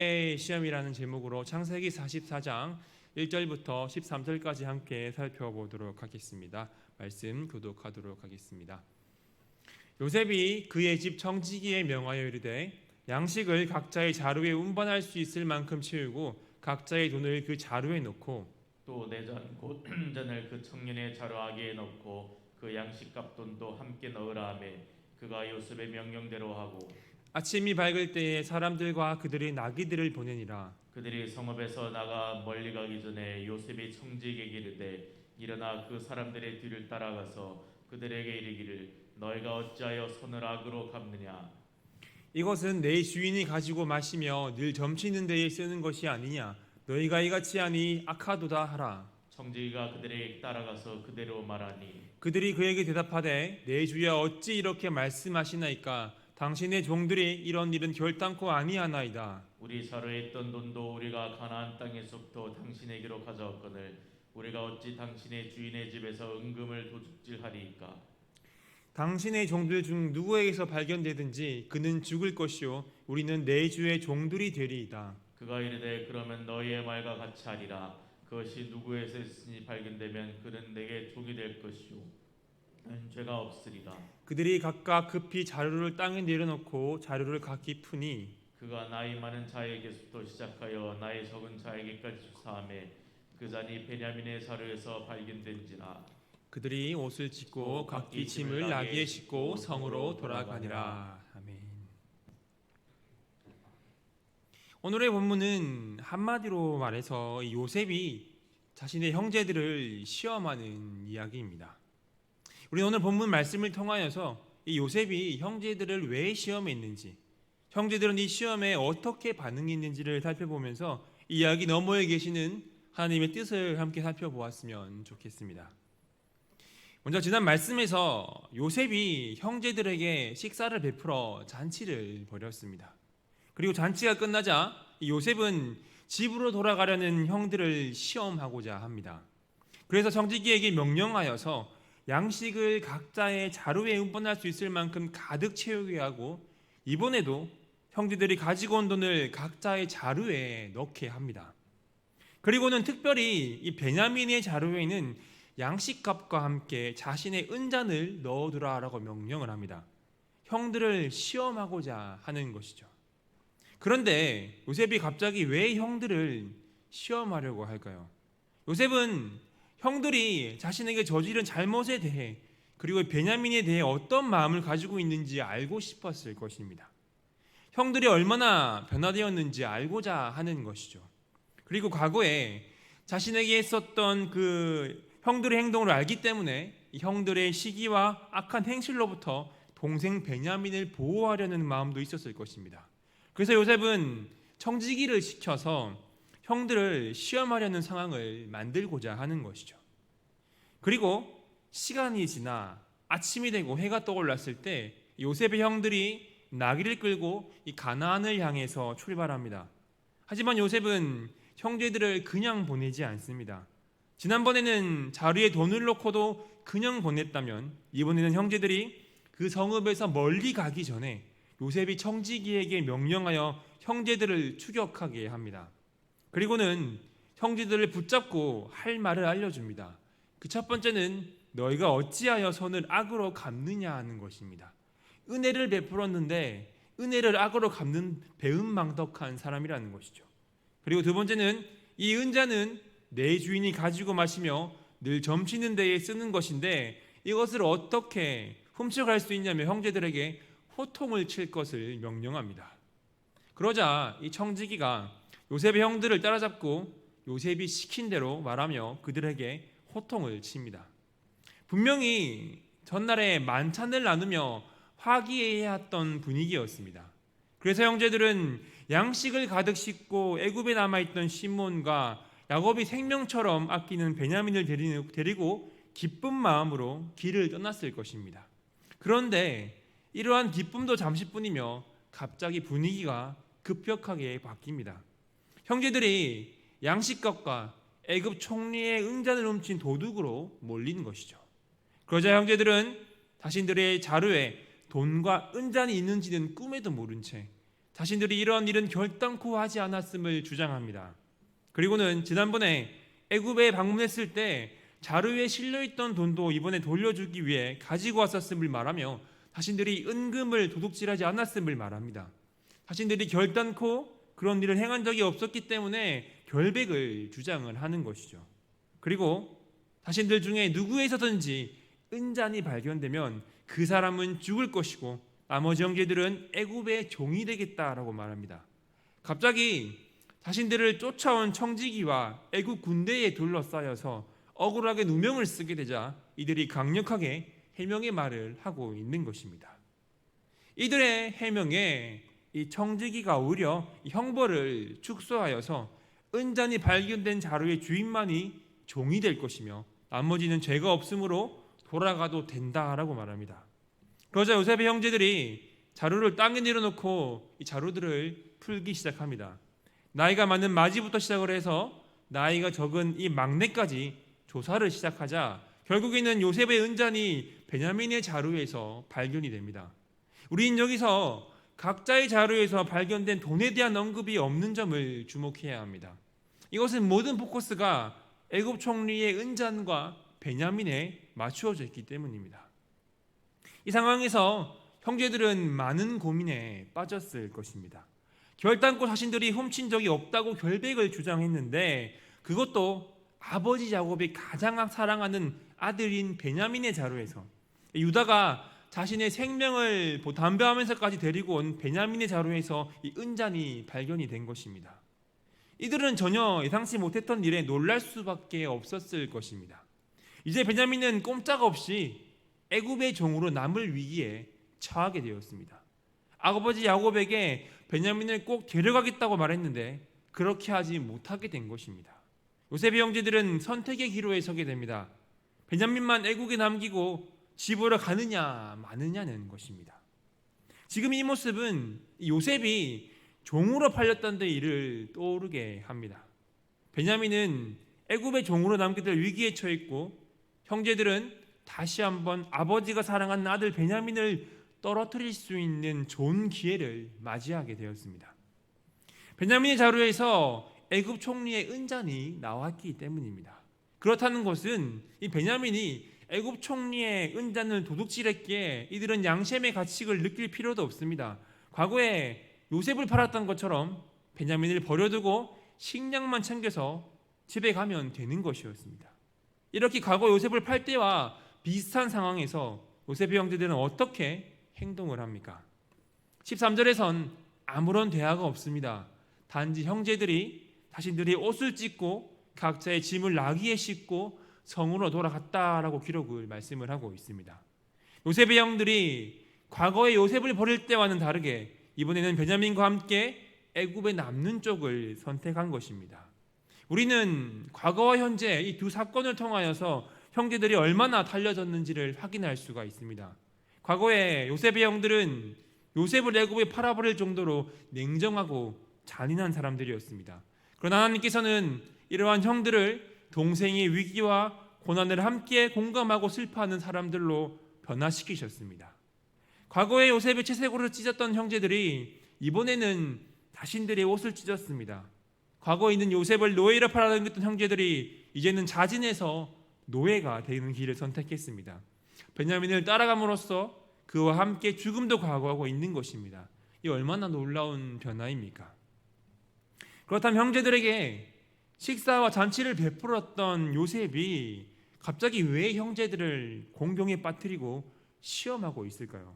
시험이라는 제목으로 창세기 44장 1절부터 13절까지 함께 살펴보도록 하겠습니다. 말씀 교독하도록 하겠습니다. 요셉이 그의 집 청지기에 명하여 이르되 양식을 각자의 자루에 운반할 수 있을 만큼 채우고 각자의 돈을 그 자루에 넣고 또 내전 곧 전을 그 청년의 자루아기에 넣고 그 양식값 돈도 함께 넣으라 하며 그가 요셉의 명령대로 하고 아침이 밝을 때에 사람들과 그들의 나귀들을 보내니라. 그들이 성읍에서 나가 멀리 가기 전에 요셉이 청지기에게 이르되 일어나 그 사람들의 뒤를 따라가서 그들에게 이르기를 너희가 어찌하여 손을 악으로 갚느냐. 이것은 내 주인이 가지고 마시며 늘 점치는 데에 쓰는 것이 아니냐. 너희가 이같이 하니 악하도다 하라. 청지기가 그들에게 따라가서 그대로 말하니 그들이 그에게 대답하되 내 주여 어찌 이렇게 말씀하시나이까. 당신의 종들이 이런 일은 결단코 아니하나이다. 우리 자루에 있던 돈도 우리가 가나안 땅에서부터 당신에게로 가져왔거늘 우리가 어찌 당신의 주인의 집에서 은금을 도둑질하리이까. 당신의 종들 중 누구에게서 발견되든지 그는 죽을 것이요 우리는 내 주의 종들이 되리이다. 그가 이르되 그러면 너희의 말과 같이 하리라. 그것이 누구에서 있으니 발견되면 그는 내게 종이 될 것이요 죄가 없으리라. 그들이 각각 급히 자루를 땅에 내려놓고 자루를 각기 푸니 그가 나이 많은 자에게서부터 시작하여 나이 적은 자에게까지 조사하며 그 잔이 베냐민의 자루에서 발견된지라. 그들이 옷을 찢고 각기 짐을 나귀에 싣고 성으로 돌아가니라. 아멘. 오늘의 본문은 한마디로 말해서 요셉이 자신의 형제들을 시험하는 이야기입니다. 우리 오늘 본문 말씀을 통하여서 이 요셉이 형제들을 왜 시험했는지, 형제들은 이 시험에 어떻게 반응했는지를 살펴보면서 이 이야기 너머에 계시는 하나님의 뜻을 함께 살펴보았으면 좋겠습니다. 먼저 지난 말씀에서 요셉이 형제들에게 식사를 베풀어 잔치를 벌였습니다. 그리고 잔치가 끝나자 요셉은 집으로 돌아가려는 형들을 시험하고자 합니다. 그래서 청지기에게 명령하여서 양식을 각자의 자루에 운반할 수 있을 만큼 가득 채우게 하고 이번에도 형제들이 가지고 온 돈을 각자의 자루에 넣게 합니다. 그리고는 특별히 이 베냐민의 자루에는 양식값과 함께 자신의 은잔을 넣어두라라고 명령을 합니다. 형들을 시험하고자 하는 것이죠. 그런데 요셉이 갑자기 왜 형들을 시험하려고 할까요? 요셉은 형들이 자신에게 저지른 잘못에 대해 그리고 베냐민에 대해 어떤 마음을 가지고 있는지 알고 싶었을 것입니다. 형들이 얼마나 변화되었는지 알고자 하는 것이죠. 그리고 과거에 자신에게 했었던 그 형들의 행동을 알기 때문에 형들의 시기와 악한 행실로부터 동생 베냐민을 보호하려는 마음도 있었을 것입니다. 그래서 요셉은 청지기를 시켜서 형들을 시험하려는 상황을 만들고자 하는 것이죠. 그리고 시간이 지나 아침이 되고 해가 떠올랐을 때 요셉의 형들이 나귀를 끌고 이 가나안을 향해서 출발합니다. 하지만 요셉은 형제들을 그냥 보내지 않습니다. 지난번에는 자루에 돈을 넣고도 그냥 보냈다면 이번에는 형제들이 그 성읍에서 멀리 가기 전에 요셉이 청지기에게 명령하여 형제들을 추격하게 합니다. 그리고는 형제들을 붙잡고 할 말을 알려줍니다. 그 첫 번째는 너희가 어찌하여 손을 악으로 갚느냐 하는 것입니다. 은혜를 베풀었는데 은혜를 악으로 갚는 배은망덕한 사람이라는 것이죠. 그리고 두 번째는 이 은자는 내 주인이 가지고 마시며 늘 점치는 데에 쓰는 것인데 이것을 어떻게 훔쳐갈 수 있냐며 형제들에게 호통을 칠 것을 명령합니다. 그러자 이 청지기가 요셉의 형들을 따라잡고 요셉이 시킨 대로 말하며 그들에게 호통을 칩니다. 분명히 전날에 만찬을 나누며 화기애애했던 분위기였습니다. 그래서 형제들은 양식을 가득 싣고 애굽에 남아있던 시몬과 야곱이 생명처럼 아끼는 베냐민을 데리고 기쁜 마음으로 길을 떠났을 것입니다. 그런데 이러한 기쁨도 잠시뿐이며 갑자기 분위기가 급격하게 바뀝니다. 형제들이 양식값과 애굽 총리의 은잔을 훔친 도둑으로 몰린 것이죠. 그러자 형제들은 자신들의 자루에 돈과 은잔이 있는지는 꿈에도 모른 채 자신들이 이런 일은 결단코 하지 않았음을 주장합니다. 그리고는 지난번에 애굽에 방문했을 때 자루에 실려있던 돈도 이번에 돌려주기 위해 가지고 왔었음을 말하며 자신들이 은금을 도둑질하지 않았음을 말합니다. 자신들이 결단코 그런 일을 행한 적이 없었기 때문에 결백을 주장을 하는 것이죠. 그리고 자신들 중에 누구에서든지 은잔이 발견되면 그 사람은 죽을 것이고 나머지 형제들은 애굽의 종이 되겠다라고 말합니다. 갑자기 자신들을 쫓아온 청지기와 애굽 군대에 둘러싸여서 억울하게 누명을 쓰게 되자 이들이 강력하게 해명의 말을 하고 있는 것입니다. 이들의 해명에 이 청지기가 오히려 형벌을 축소하여서 은잔이 발견된 자루의 주인만이 종이 될 것이며 나머지는 죄가 없으므로 돌아가도 된다라고 말합니다. 그러자 요셉의 형제들이 자루를 땅에 내려놓고 이 자루들을 풀기 시작합니다. 나이가 많은 마지부터 시작을 해서 나이가 적은 이 막내까지 조사를 시작하자 결국에는 요셉의 은잔이 베냐민의 자루에서 발견이 됩니다. 우리는 여기서 각자의 자루에서 발견된 돈에 대한 언급이 없는 점을 주목해야 합니다. 이것은 모든 포커스가 애굽 총리의 은잔과 베냐민에 맞추어져 있기 때문입니다. 이 상황에서 형제들은 많은 고민에 빠졌을 것입니다. 결단코 자신들이 훔친 적이 없다고 결백을 주장했는데 그것도 아버지 야곱이 가장 사랑하는 아들인 베냐민의 자루에서 유다가 자신의 생명을 담보하면서까지 데리고 온 베냐민의 자루에서 이 은잔이 발견이 된 것입니다. 이들은 전혀 예상치 못했던 일에 놀랄 수밖에 없었을 것입니다. 이제 베냐민은 꼼짝없이 애굽의 종으로 남을 위기에 처하게 되었습니다. 아버지 야곱에게 베냐민을 꼭 데려가겠다고 말했는데 그렇게 하지 못하게 된 것입니다. 요셉의 형제들은 선택의 기로에 서게 됩니다. 베냐민만 애국에 남기고 집으로 가느냐 마느냐는 것입니다. 지금 이 모습은 요셉이 종으로 팔렸다는 데 일을 떠오르게 합니다. 베냐민은 애굽의 종으로 남게 될 위기에 처했고 형제들은 다시 한번 아버지가 사랑하는 아들 베냐민을 떨어뜨릴 수 있는 좋은 기회를 맞이하게 되었습니다. 베냐민의 자루에서 애굽 총리의 은잔이 나왔기 때문입니다. 그렇다는 것은 이 베냐민이 애굽 총리의 은잔을 도둑질했기에 이들은 양심의 가책을 느낄 필요도 없습니다. 과거에 요셉을 팔았던 것처럼 베냐민을 버려두고 식량만 챙겨서 집에 가면 되는 것이었습니다. 이렇게 과거 요셉을 팔 때와 비슷한 상황에서 요셉의 형제들은 어떻게 행동을 합니까? 13절에선 아무런 대화가 없습니다. 단지 형제들이 자신들이 옷을 찢고 각자의 짐을 나귀에 싣고 성으로 돌아갔다라고 기록을 말씀을 하고 있습니다. 요셉의 형들이 과거의 요셉을 버릴 때와는 다르게 이번에는 베냐민과 함께 애굽에 남는 쪽을 선택한 것입니다. 우리는 과거와 현재 이 두 사건을 통하여서 형제들이 얼마나 달라졌는지를 확인할 수가 있습니다. 과거에 요셉의 형들은 요셉을 애굽에 팔아버릴 정도로 냉정하고 잔인한 사람들이었습니다. 그러나 하나님께서는 이러한 형들을 동생의 위기와 고난을 함께 공감하고 슬퍼하는 사람들로 변화시키셨습니다. 과거에 요셉의 채색으로 찢었던 형제들이 이번에는 자신들의 옷을 찢었습니다. 과거에 있는 요셉을 노예로 팔아당겼던 형제들이 이제는 자진해서 노예가 되는 길을 선택했습니다. 베냐민을 따라감으로써 그와 함께 죽음도 각오하고 있는 것입니다. 이 얼마나 놀라운 변화입니까? 그렇다면 형제들에게 식사와 잔치를 베풀었던 요셉이 갑자기 왜 형제들을 공경에 빠뜨리고 시험하고 있을까요?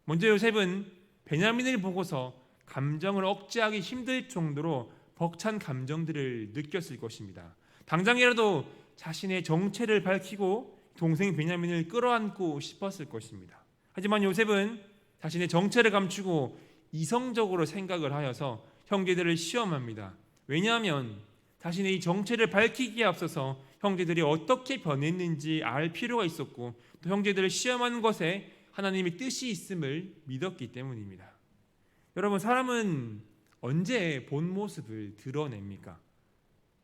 먼저 요셉은 베냐민을 보고서 감정을 억제하기 힘들 정도로 벅찬 감정들을 느꼈을 것입니다. 당장이라도 자신의 정체를 밝히고 동생 베냐민을 끌어안고 싶었을 것입니다. 하지만 요셉은 자신의 정체를 감추고 이성적으로 생각을 하여서 형제들을 시험합니다. 왜냐하면 자신의 이 정체를 밝히기에 앞서서 형제들이 어떻게 변했는지 알 필요가 있었고 또 형제들을 시험하는 것에 하나님의 뜻이 있음을 믿었기 때문입니다. 여러분, 사람은 언제 본 모습을 드러냅니까?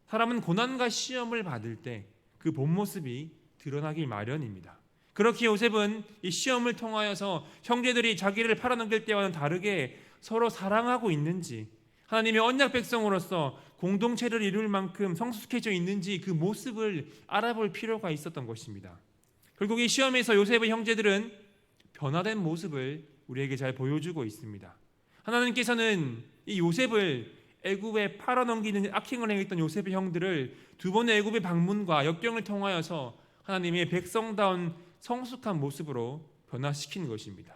사람은 고난과 시험을 받을 때 그 본 모습이 드러나기 마련입니다. 그렇게 요셉은 이 시험을 통하여서 형제들이 자기를 팔아넘길 때와는 다르게 서로 사랑하고 있는지, 하나님의 언약 백성으로서 공동체를 이룰 만큼 성숙해져 있는지 그 모습을 알아볼 필요가 있었던 것입니다. 결국 이 시험에서 요셉의 형제들은 변화된 모습을 우리에게 잘 보여주고 있습니다. 하나님께서는 이 요셉을 애굽에 팔아넘기는 악행을 행했던 요셉의 형들을 두 번의 애굽의 방문과 역경을 통하여서 하나님의 백성다운 성숙한 모습으로 변화시키는 것입니다.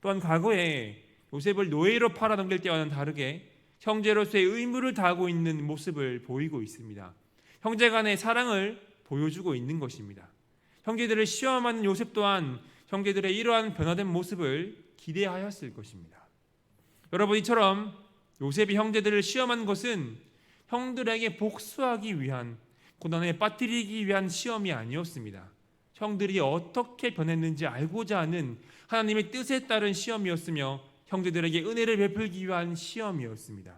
또한 과거에 요셉을 노예로 팔아넘길 때와는 다르게 형제로서의 의무를 다하고 있는 모습을 보이고 있습니다. 형제 간의 사랑을 보여주고 있는 것입니다. 형제들을 시험하는 요셉 또한 형제들의 이러한 변화된 모습을 기대하였을 것입니다. 여러분, 이처럼 요셉이 형제들을 시험한 것은 형들에게 복수하기 위한, 고난에 빠뜨리기 위한 시험이 아니었습니다. 형들이 어떻게 변했는지 알고자 하는 하나님의 뜻에 따른 시험이었으며 형제들에게 은혜를 베풀기 위한 시험이었습니다.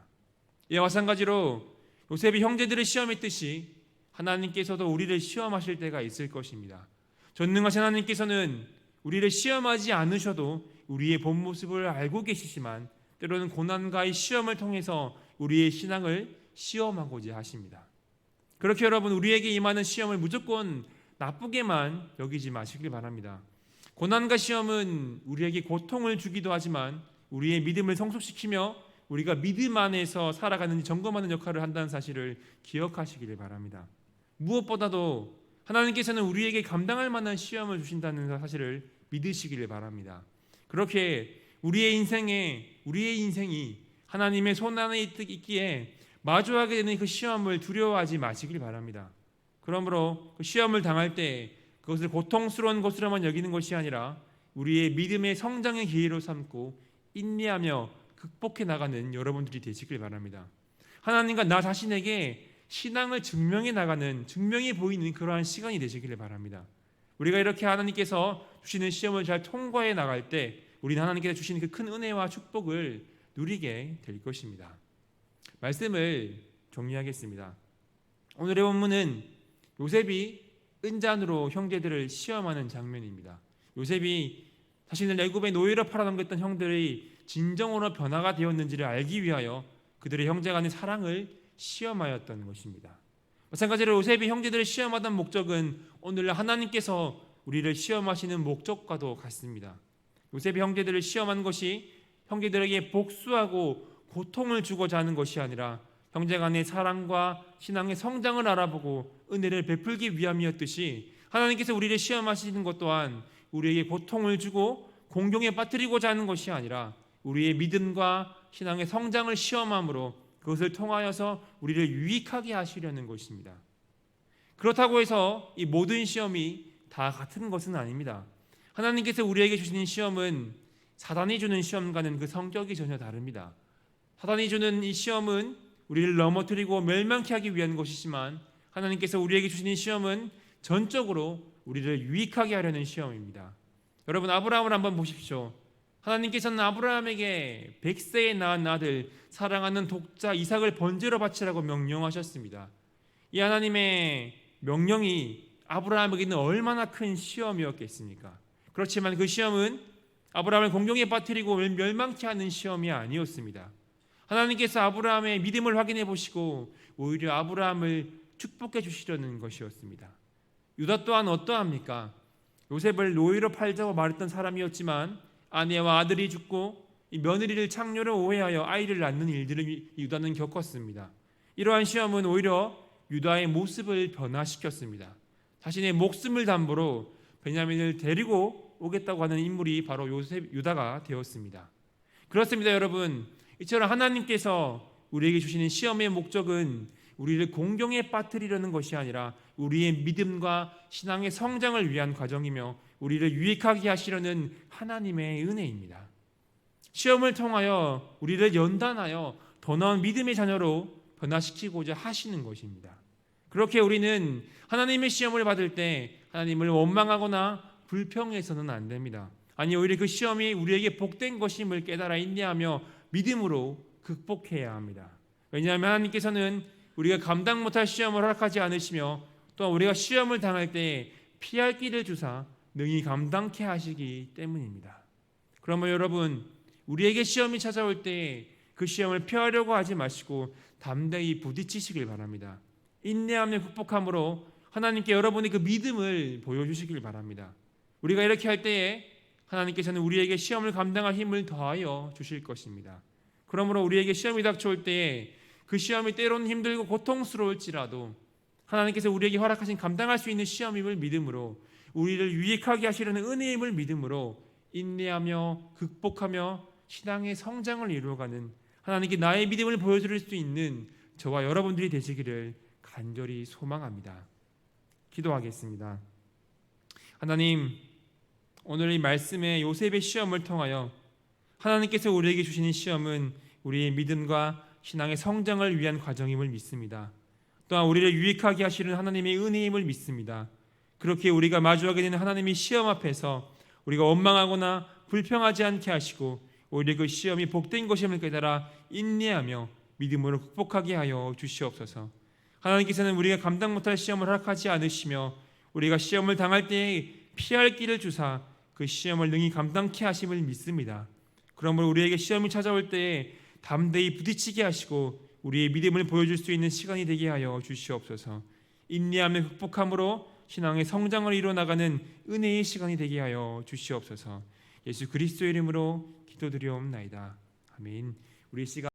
이와 마찬가지로 요셉이 형제들을 시험했듯이 하나님께서도 우리를 시험하실 때가 있을 것입니다. 전능하신 하나님께서는 우리를 시험하지 않으셔도 우리의 본 모습을 알고 계시지만 때로는 고난과의 시험을 통해서 우리의 신앙을 시험하고자 하십니다. 그렇게 여러분, 우리에게 임하는 시험을 무조건 나쁘게만 여기지 마시길 바랍니다. 고난과 시험은 우리에게 고통을 주기도 하지만 우리의 믿음을 성숙시키며 우리가 믿음 안에서 살아가는지 점검하는 역할을 한다는 사실을 기억하시기를 바랍니다. 무엇보다도 하나님께서는 우리에게 감당할 만한 시험을 주신다는 사실을 믿으시기를 바랍니다. 그렇게 우리의 인생이 하나님의 손 안에 있기에 마주하게 되는 그 시험을 두려워하지 마시길 바랍니다. 그러므로 그 시험을 당할 때 그것을 고통스러운 것으로만 여기는 것이 아니라 우리의 믿음의 성장의 기회로 삼고 인내하며 극복해 나가는 여러분들이 되시길 바랍니다. 하나님과 나 자신에게 신앙을 증명해 보이는 그러한 시간이 되시기를 바랍니다. 우리가 이렇게 하나님께서 주시는 시험을 잘 통과해 나갈 때 우리는 하나님께서 주시는 그 큰 은혜와 축복을 누리게 될 것입니다. 말씀을 정리하겠습니다. 오늘의 본문은 요셉이 은잔으로 형제들을 시험하는 장면입니다. 요셉이 자신을 애굽의 노예로 팔아넘겼던 형들의 진정으로 변화가 되었는지를 알기 위하여 그들의 형제 간의 사랑을 시험하였던 것입니다. 마찬가지로 요셉이 형제들을 시험하던 목적은 오늘날 하나님께서 우리를 시험하시는 목적과도 같습니다. 요셉이 형제들을 시험한 것이 형제들에게 복수하고 고통을 주고자 하는 것이 아니라 형제 간의 사랑과 신앙의 성장을 알아보고 은혜를 베풀기 위함이었듯이 하나님께서 우리를 시험하시는 것 또한 우리에게 고통을 주고 공경에 빠뜨리고자 하는 것이 아니라 우리의 믿음과 신앙의 성장을 시험함으로 그것을 통하여서 우리를 유익하게 하시려는 것입니다. 그렇다고 해서 이 모든 시험이 다 같은 것은 아닙니다. 하나님께서 우리에게 주시는 시험은 사단이 주는 시험과는 그 성격이 전혀 다릅니다. 사단이 주는 이 시험은 우리를 넘어뜨리고 멸망케 하기 위한 것이지만 하나님께서 우리에게 주시는 시험은 전적으로 우리를 유익하게 하려는 시험입니다. 여러분, 아브라함을 한번 보십시오. 하나님께서는 아브라함에게 100세에 낳은 아들 사랑하는 독자 이삭을 번제로 바치라고 명령하셨습니다. 이 하나님의 명령이 아브라함에게는 얼마나 큰 시험이었겠습니까? 그렇지만 그 시험은 아브라함을 공경에 빠뜨리고 멸망케 하는 시험이 아니었습니다. 하나님께서 아브라함의 믿음을 확인해 보시고 오히려 아브라함을 축복해 주시려는 것이었습니다. 유다 또한 어떠합니까? 요셉을 노예로 팔자고 말했던 사람이었지만 아내와 아들이 죽고 이 며느리를 창녀로 오해하여 아이를 낳는 일들을 유다는 겪었습니다. 이러한 시험은 오히려 유다의 모습을 변화시켰습니다. 자신의 목숨을 담보로 베냐민을 데리고 오겠다고 하는 인물이 바로 유다가 되었습니다. 그렇습니다, 여러분. 이처럼 하나님께서 우리에게 주시는 시험의 목적은 우리를 공경에 빠뜨리려는 것이 아니라 우리의 믿음과 신앙의 성장을 위한 과정이며 우리를 유익하게 하시려는 하나님의 은혜입니다. 시험을 통하여 우리를 연단하여 더 나은 믿음의 자녀로 변화시키고자 하시는 것입니다. 그렇게 우리는 하나님의 시험을 받을 때 하나님을 원망하거나 불평해서는 안 됩니다. 아니, 오히려 그 시험이 우리에게 복된 것임을 깨달아 인내하며 믿음으로 극복해야 합니다. 왜냐하면 하나님께서는 우리가 감당 못할 시험을 허락하지 않으시며 또한 우리가 시험을 당할 때 피할 길을 주사 능히 감당케 하시기 때문입니다. 그러면 여러분, 우리에게 시험이 찾아올 때 그 시험을 피하려고 하지 마시고 담대히 부딪히시길 바랍니다. 인내하며 극복함으로 하나님께 여러분의 그 믿음을 보여주시길 바랍니다. 우리가 이렇게 할 때에 하나님께서는 우리에게 시험을 감당할 힘을 더하여 주실 것입니다. 그러므로 우리에게 시험이 닥쳐올 때에 그 시험이 때로는 힘들고 고통스러울지라도 하나님께서 우리에게 허락하신 감당할 수 있는 시험임을 믿음으로 우리를 유익하게 하시려는 은혜임을 믿음으로 인내하며 극복하며 신앙의 성장을 이루어가는 하나님께 나의 믿음을 보여드릴 수 있는 저와 여러분들이 되시기를 간절히 소망합니다. 기도하겠습니다. 하나님, 오늘 이 말씀의 요셉의 시험을 통하여 하나님께서 우리에게 주시는 시험은 우리의 믿음과 신앙의 성장을 위한 과정임을 믿습니다. 또한 우리를 유익하게 하시는 하나님의 은혜임을 믿습니다. 그렇게 우리가 마주하게 되는 하나님의 시험 앞에서 우리가 원망하거나 불평하지 않게 하시고 오히려 그 시험이 복된 것임을 깨달아 인내하며 믿음으로 극복하게 하여 주시옵소서. 하나님께서는 우리가 감당 못할 시험을 허락하지 않으시며 우리가 시험을 당할 때에 피할 길을 주사 그 시험을 능히 감당케 하심을 믿습니다. 그러므로 우리에게 시험이 찾아올 때에 담대히 부딪히게 하시고 우리의 믿음을 보여줄 수 있는 시간이 되게 하여 주시옵소서. 인내하며 극복함으로 신앙의 성장을 이루어나가는 은혜의 시간이 되게 하여 주시옵소서. 예수 그리스도의 이름으로 기도드리옵나이다. 아멘. 우리 시간